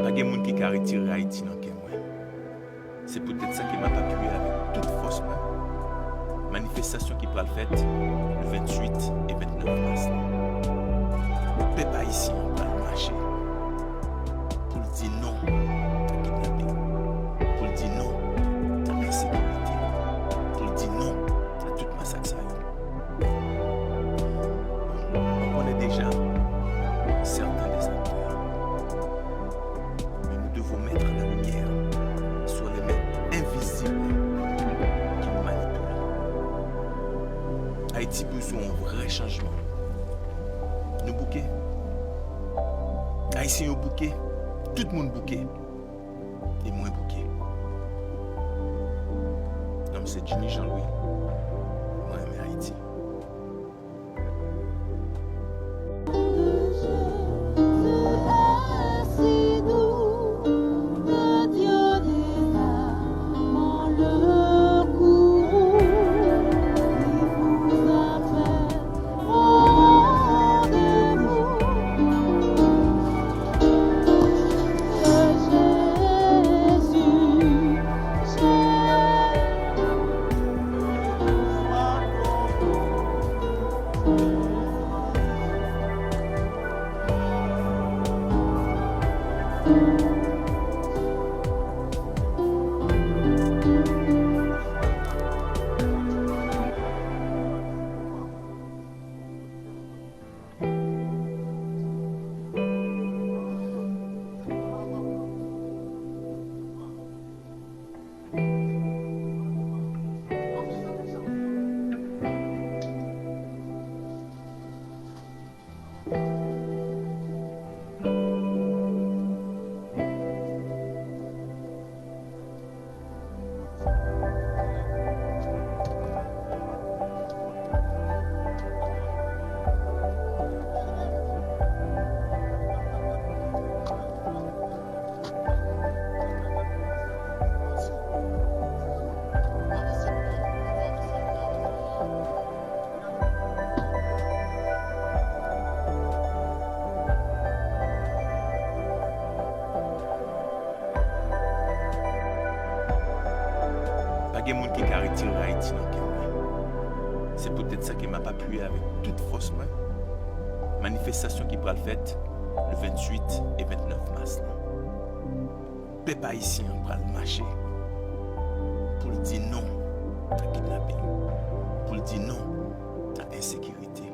Pas de monde qui a retiré Haïti dans le moi. C'est peut-être ça qui m'a pas appuyé avec toute force. Manifestation qui pourra le faire le 28 et 29 mars. Le peuple haïtien va marcher pour dire non à kidnapping, pour dire non à l'insécurité, pour dire non à toute massacre. On connaît déjà certains des acteurs, mais nous devons mettre la lumière sur les mains invisibles qui nous manipulent. Haïti besoin d'un vrai changement. Nous bouquets. Haïtiens au bouquet. Tout le monde bouquet. Et moins bouquet. Non, c'est Jimmy Jean-Louis. Moi, j'aime Haïti. Pas de monde qui a retiré Haïti dans le moi. C'est peut-être ça qui m'a pas appuyé avec toute force. Manifestation qui pourra le faire le 28 et 29 mars. Le peuple haïtien va le marcher pour dire non à kidnapping, pour dire non à l'insécurité,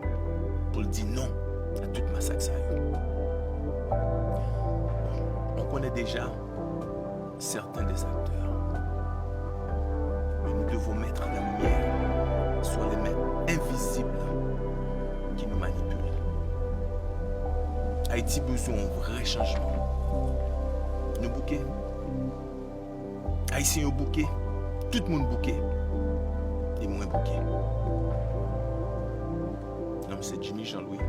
pour dire non à toute massacre. On connaît déjà certains des acteurs. Nous devons mettre la lumière sur les mains invisibles qui nous manipulent. Haïti besoin d'un vrai changement. Nous bouquets. Haïtiens au bouquet. Tout le monde bouquet. Et moins bouquet. Non, c'est Jimmy Jean-Louis.